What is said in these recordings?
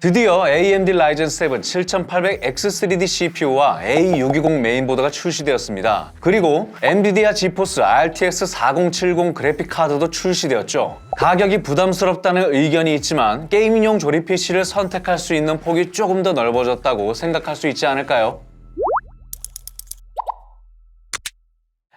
드디어 AMD Ryzen 7 7800X3D CPU와 A620 메인보드가 출시되었습니다. 그리고 엔비디아 지포스 RTX 4070 그래픽카드도 출시되었죠. 가격이 부담스럽다는 의견이 있지만 게이밍용 조립 PC를 선택할 수 있는 폭이 조금 더 넓어졌다고 생각할 수 있지 않을까요?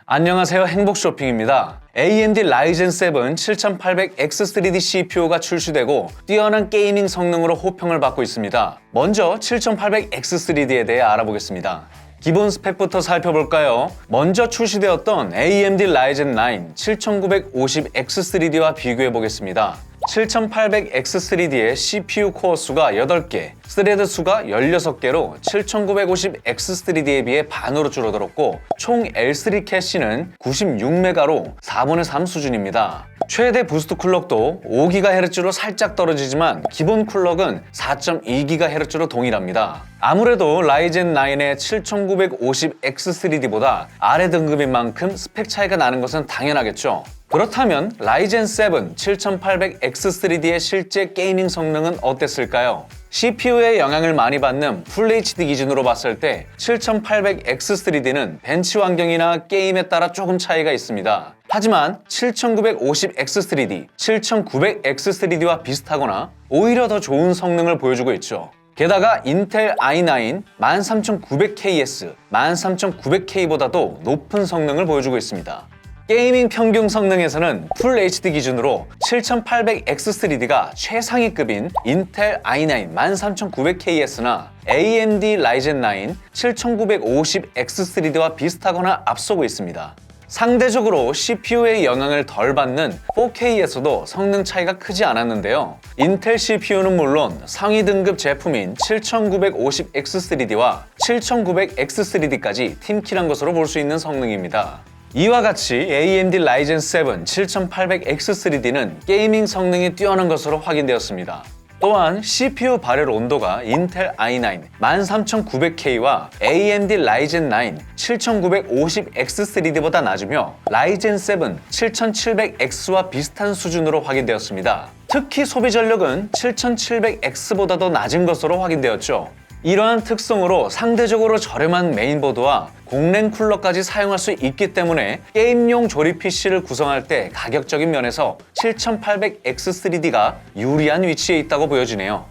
안녕하세요, 행복쇼핑입니다. AMD Ryzen 7 7800X3D CPU가 출시되고 뛰어난 게이밍 성능으로 호평을 받고 있습니다. 먼저 7800X3D에 대해 알아보겠습니다. 기본 스펙부터 살펴볼까요? 먼저 출시되었던 AMD Ryzen 9 7950X3D와 비교해보겠습니다. 7800X3D의 CPU 코어 수가 8개, 스레드 수가 16개로 7950X3D에 비해 반으로 줄어들었고 총 L3 캐시는 96메가로 4분의 3 수준입니다. 최대 부스트 쿨럭도 5GHz로 살짝 떨어지지만 기본 쿨럭은 4.2GHz로 동일합니다. 아무래도 라이젠 9의 7950X3D보다 아래 등급인 만큼 스펙 차이가 나는 것은 당연하겠죠. 그렇다면 라이젠 7 7800X3D의 실제 게이밍 성능은 어땠을까요? CPU의 영향을 많이 받는 FHD 기준으로 봤을 때 7800X3D는 벤치 환경이나 게임에 따라 조금 차이가 있습니다. 하지만 7950X3D, 7900X3D와 비슷하거나 오히려 더 좋은 성능을 보여주고 있죠. 게다가 인텔 i9 13900KS, 13900K보다도 높은 성능을 보여주고 있습니다. 게이밍 평균 성능에서는 FHD 기준으로 7800X3D가 최상위급인 인텔 i9 13900KS나 AMD Ryzen 9 7950X3D와 비슷하거나 앞서고 있습니다. 상대적으로 CPU의 영향을 덜 받는 4K에서도 성능 차이가 크지 않았는데요. 인텔 CPU는 물론 상위 등급 제품인 7950X3D와 7900X3D까지 팀킬한 것으로 볼 수 있는 성능입니다. 이와 같이 AMD Ryzen 7 7800X3D는 게이밍 성능이 뛰어난 것으로 확인되었습니다. 또한 CPU 발열 온도가 인텔 i9 13900K와 AMD Ryzen 9 7950X3D보다 낮으며 Ryzen 7 7700X와 비슷한 수준으로 확인되었습니다. 특히 소비 전력은 7700X보다도 낮은 것으로 확인되었죠. 이러한 특성으로 상대적으로 저렴한 메인보드와 공랭 쿨러까지 사용할 수 있기 때문에 게임용 조립 PC를 구성할 때 가격적인 면에서 7800X3D가 유리한 위치에 있다고 보여지네요.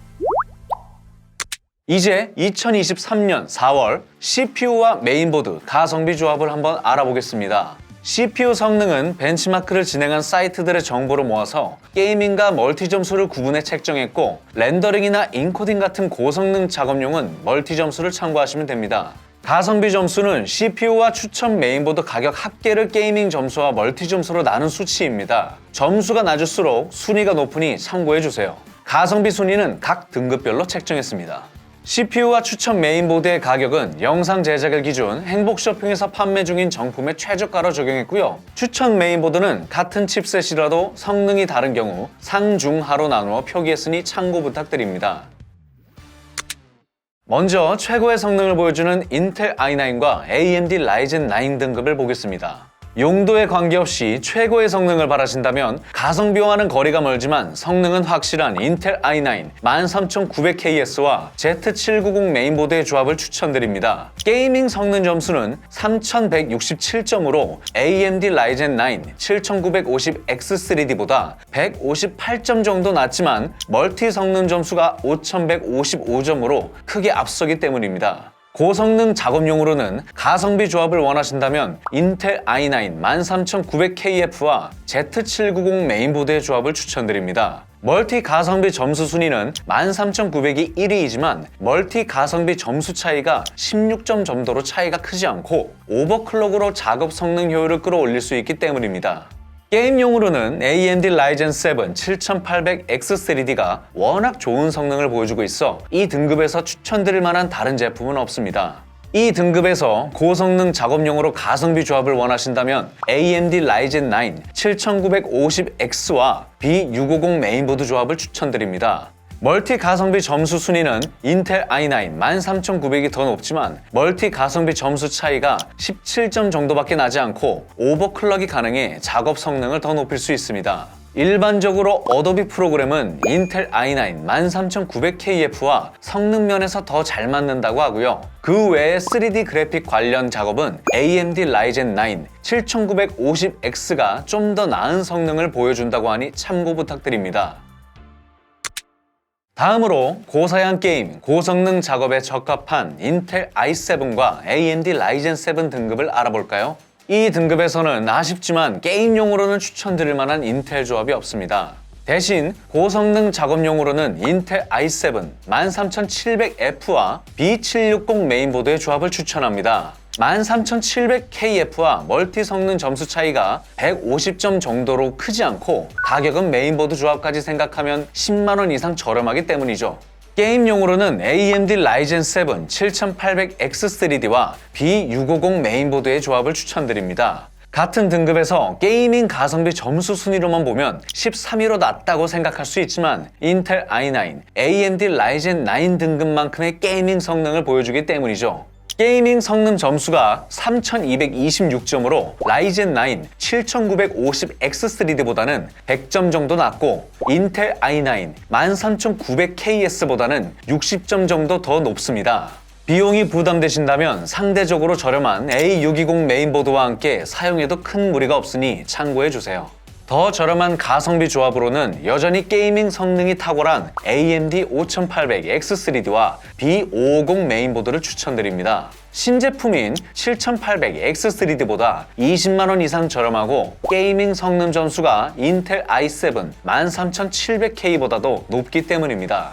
이제 2023년 4월 CPU와 메인보드 가성비 조합을 한번 알아보겠습니다. CPU 성능은 벤치마크를 진행한 사이트들의 정보를 모아서 게이밍과 멀티 점수를 구분해 책정했고 렌더링이나 인코딩 같은 고성능 작업용은 멀티 점수를 참고하시면 됩니다. 가성비 점수는 CPU와 추천 메인보드 가격 합계를 게이밍 점수와 멀티 점수로 나눈 수치입니다. 점수가 낮을수록 순위가 높으니 참고해주세요. 가성비 순위는 각 등급별로 책정했습니다. CPU와 추천 메인보드의 가격은 영상 제작일 기준 행복쇼핑에서 판매 중인 정품의 최저가로 적용했고요. 추천 메인보드는 같은 칩셋이라도 성능이 다른 경우 상중하로 나누어 표기했으니 참고 부탁드립니다. 먼저 최고의 성능을 보여주는 인텔 i9과 AMD Ryzen 9 등급을 보겠습니다. 용도에 관계없이 최고의 성능을 바라신다면 가성비와는 거리가 멀지만 성능은 확실한 인텔 i9 13900KS와 Z790 메인보드의 조합을 추천드립니다. 게이밍 성능 점수는 3167점으로 AMD Ryzen 9 7950X3D보다 158점 정도 낮지만 멀티 성능 점수가 5155점으로 크게 앞서기 때문입니다. 고성능 작업용으로는 가성비 조합을 원하신다면 인텔 i9 13900KF와 Z790 메인보드의 조합을 추천드립니다. 멀티 가성비 점수 순위는 13900이 1위이지만 멀티 가성비 점수 차이가 16점 정도로 차이가 크지 않고 오버클럭으로 작업 성능 효율을 끌어올릴 수 있기 때문입니다. 게임용으로는 AMD Ryzen 7 7800X3D가 워낙 좋은 성능을 보여주고 있어 이 등급에서 추천드릴 만한 다른 제품은 없습니다. 이 등급에서 고성능 작업용으로 가성비 조합을 원하신다면 AMD Ryzen 9 7950X와 B650 메인보드 조합을 추천드립니다. 멀티 가성비 점수 순위는 인텔 i9 13900이 더 높지만 멀티 가성비 점수 차이가 17점 정도밖에 나지 않고 오버클럭이 가능해 작업 성능을 더 높일 수 있습니다. 일반적으로 어도비 프로그램은 인텔 i9 13900KF와 성능 면에서 더 잘 맞는다고 하고요. 그 외에 3D 그래픽 관련 작업은 AMD Ryzen 9 7950X가 좀 더 나은 성능을 보여준다고 하니 참고 부탁드립니다. 다음으로 고사양 게임, 고성능 작업에 적합한 인텔 i7과 AMD Ryzen 7 등급을 알아볼까요? 이 등급에서는 아쉽지만 게임용으로는 추천드릴 만한 인텔 조합이 없습니다. 대신 고성능 작업용으로는 인텔 i7 13700F와 B760 메인보드의 조합을 추천합니다. 13700KF와 멀티 성능 점수 차이가 150점 정도로 크지 않고 가격은 메인보드 조합까지 생각하면 10만원 이상 저렴하기 때문이죠. 게임용으로는 AMD Ryzen 7 7800X3D와 B650 메인보드의 조합을 추천드립니다. 같은 등급에서 게이밍 가성비 점수 순위로만 보면 13위로 낮다고 생각할 수 있지만 인텔 i9, AMD Ryzen 9 등급만큼의 게이밍 성능을 보여주기 때문이죠. 게이밍 성능 점수가 3226점으로 Ryzen 9 7950X3D보다는 100점 정도 낮고 인텔 i9 13900KS보다는 60점 정도 더 높습니다. 비용이 부담되신다면 상대적으로 저렴한 A620 메인보드와 함께 사용해도 큰 무리가 없으니 참고해주세요. 더 저렴한 가성비 조합으로는 여전히 게이밍 성능이 탁월한 AMD 5800X3D와 B550 메인보드를 추천드립니다. 신제품인 7800X3D보다 20만원 이상 저렴하고 게이밍 성능 점수가 인텔 i7 13700K보다도 높기 때문입니다.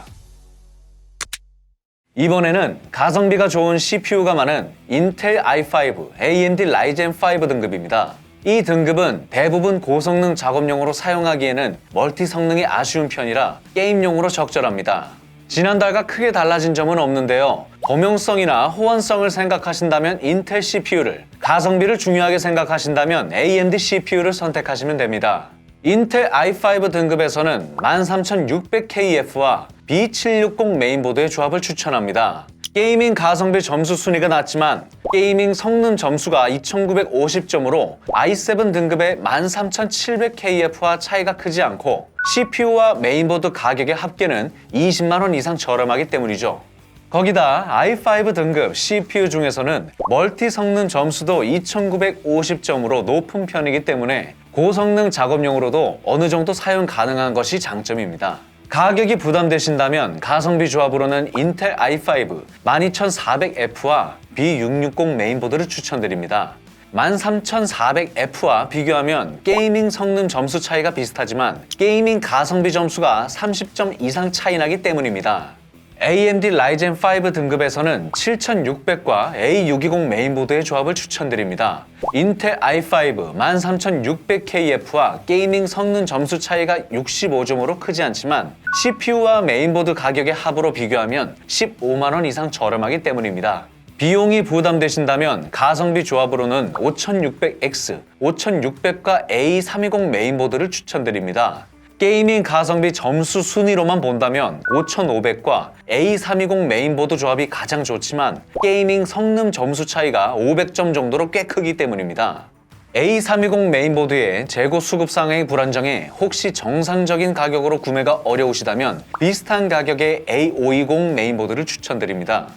이번에는 가성비가 좋은 CPU가 많은 인텔 i5, AMD Ryzen 5 등급입니다. 이 등급은 대부분 고성능 작업용으로 사용하기에는 멀티 성능이 아쉬운 편이라 게임용으로 적절합니다. 지난달과 크게 달라진 점은 없는데요. 범용성이나 호환성을 생각하신다면 인텔 CPU를, 가성비를 중요하게 생각하신다면 AMD CPU를 선택하시면 됩니다. 인텔 i5 등급에서는 13600KF와 B760 메인보드의 조합을 추천합니다. 게이밍 가성비 점수 순위가 낮지만 게이밍 성능 점수가 2950점으로 i7 등급의 13700KF와 차이가 크지 않고 CPU와 메인보드 가격의 합계는 20만원 이상 저렴하기 때문이죠. 거기다 i5 등급 CPU 중에서는 멀티 성능 점수도 2950점으로 높은 편이기 때문에 고성능 작업용으로도 어느 정도 사용 가능한 것이 장점입니다. 가격이 부담되신다면 가성비 조합으로는 인텔 i5 12400F와 B660 메인보드를 추천드립니다. 13400F와 비교하면 게이밍 성능 점수 차이가 비슷하지만 게이밍 가성비 점수가 30점 이상 차이 나기 때문입니다. AMD Ryzen 5 등급에서는 7600과 A620 메인보드의 조합을 추천드립니다. 인텔 i5 13600KF와 게이밍 성능 점수 차이가 65점으로 크지 않지만 CPU와 메인보드 가격의 합으로 비교하면 15만원 이상 저렴하기 때문입니다. 비용이 부담되신다면 가성비 조합으로는 5600X, 5600과 A320 메인보드를 추천드립니다. 게이밍 가성비 점수 순위로만 본다면 5500과 A320 메인보드 조합이 가장 좋지만 게이밍 성능 점수 차이가 500점 정도로 꽤 크기 때문입니다. A320 메인보드의 재고 수급 상황이 불안정해 혹시 정상적인 가격으로 구매가 어려우시다면 비슷한 가격의 A520 메인보드를 추천드립니다.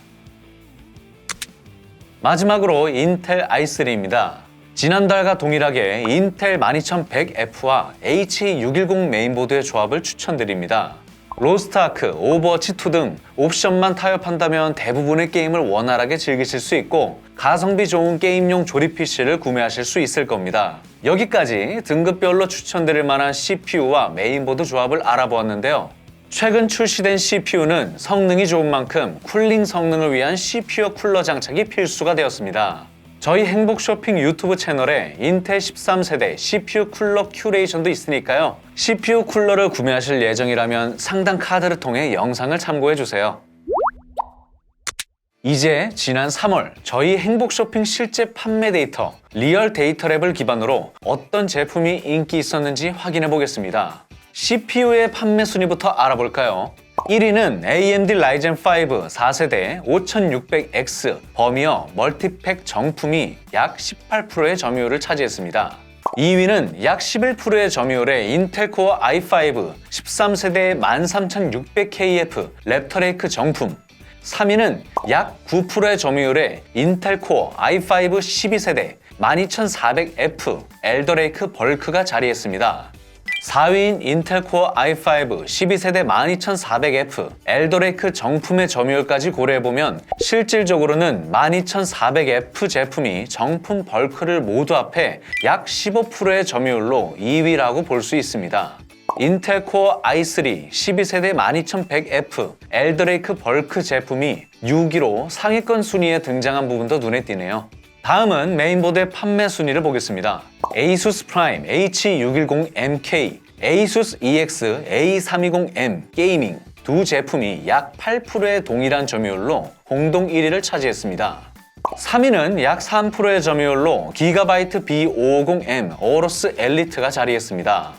마지막으로 인텔 i3입니다. 지난달과 동일하게 인텔 12100F와 H610 메인보드의 조합을 추천드립니다. 로스트아크, 오버워치2 등 옵션만 타협한다면 대부분의 게임을 원활하게 즐기실 수 있고 가성비 좋은 게임용 조립 PC를 구매하실 수 있을 겁니다. 여기까지 등급별로 추천드릴 만한 CPU와 메인보드 조합을 알아보았는데요. 최근 출시된 CPU는 성능이 좋은 만큼 쿨링 성능을 위한 CPU 쿨러 장착이 필수가 되었습니다. 저희 행복쇼핑 유튜브 채널에 인텔 13세대 CPU 쿨러 큐레이션도 있으니까요. CPU 쿨러를 구매하실 예정이라면 상단 카드를 통해 영상을 참고해주세요. 이제 지난 3월 저희 행복쇼핑 실제 판매 데이터 리얼 데이터랩을 기반으로 어떤 제품이 인기 있었는지 확인해 보겠습니다. CPU의 판매 순위부터 알아볼까요? 1위는 AMD Ryzen 5 4세대 5600X 범위어 멀티팩 정품이 약 18%의 점유율을 차지했습니다. 2위는 약 11%의 점유율의 인텔 코어 i5 13세대 13600KF 랩터레이크 정품. 3위는 약 9%의 점유율의 인텔 코어 i5 12세대 12400F 엘더레이크 벌크가 자리했습니다. 4위인 인텔 코어 i5 12세대 12400F 엘더레이크 정품의 점유율까지 고려해보면 실질적으로는 12400F 제품이 정품 벌크를 모두 합해 약 15%의 점유율로 2위라고 볼 수 있습니다. 인텔 코어 i3 12세대 12100F 엘더레이크 벌크 제품이 6위로 상위권 순위에 등장한 부분도 눈에 띄네요. 다음은 메인보드의 판매 순위를 보겠습니다. ASUS 프라임 H610MK, ASUS EX A320M 게이밍 두 제품이 약 8%의 동일한 점유율로 공동 1위를 차지했습니다. 3위는 약 3%의 점유율로 기가바이트 B550M 어로스 엘리트가 자리했습니다.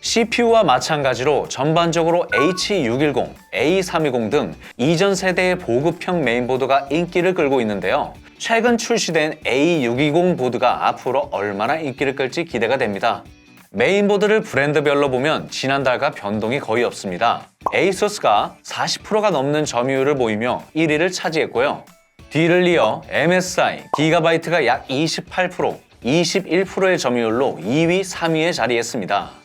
CPU와 마찬가지로 전반적으로 H610, A320 등 이전 세대의 보급형 메인보드가 인기를 끌고 있는데요. 최근 출시된 A620 보드가 앞으로 얼마나 인기를 끌지 기대가 됩니다. 메인보드를 브랜드별로 보면 지난달과 변동이 거의 없습니다. ASUS가 40%가 넘는 점유율을 보이며 1위를 차지했고요. 뒤를 이어 MSI, 기가바이트가 약 28%, 21%의 점유율로 2위, 3위에 자리했습니다.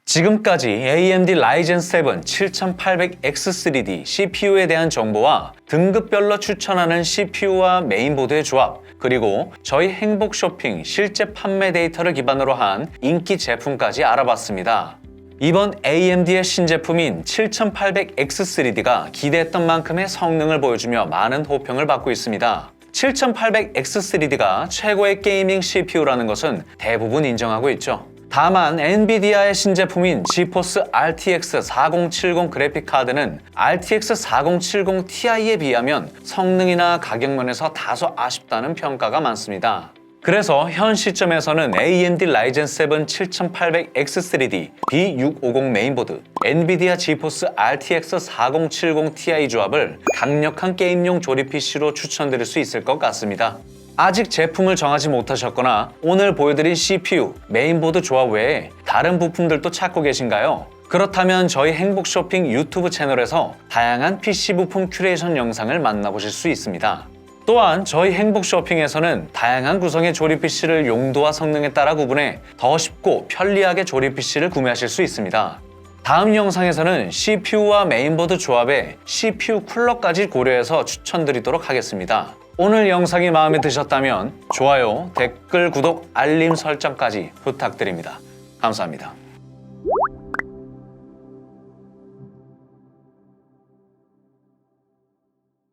지금까지 AMD Ryzen 7 7800X3D CPU에 대한 정보와 등급별로 추천하는 CPU와 메인보드의 조합, 그리고 저희 행복 쇼핑 실제 판매 데이터를 기반으로 한 인기 제품까지 알아봤습니다. 이번 AMD의 신제품인 7800X3D가 기대했던 만큼의 성능을 보여주며 많은 호평을 받고 있습니다. 7800X3D가 최고의 게이밍 CPU라는 것은 대부분 인정하고 있죠. 다만 엔비디아의 신제품인 지포스 RTX 4070 그래픽카드는 RTX 4070 Ti에 비하면 성능이나 가격면에서 다소 아쉽다는 평가가 많습니다. 그래서 현 시점에서는 AMD Ryzen 7 7800X3D B650 메인보드, 엔비디아 지포스 RTX 4070 Ti 조합을 강력한 게임용 조립 PC로 추천드릴 수 있을 것 같습니다. 아직 제품을 정하지 못하셨거나 오늘 보여드린 CPU, 메인보드 조합 외에 다른 부품들도 찾고 계신가요? 그렇다면 저희 행복쇼핑 유튜브 채널에서 다양한 PC 부품 큐레이션 영상을 만나보실 수 있습니다. 또한 저희 행복쇼핑에서는 다양한 구성의 조립 PC를 용도와 성능에 따라 구분해 더 쉽고 편리하게 조립 PC를 구매하실 수 있습니다. 다음 영상에서는 CPU와 메인보드 조합에 CPU 쿨러까지 고려해서 추천드리도록 하겠습니다. 오늘 영상이 마음에 드셨다면 좋아요, 댓글, 구독, 알림 설정까지 부탁드립니다. 감사합니다.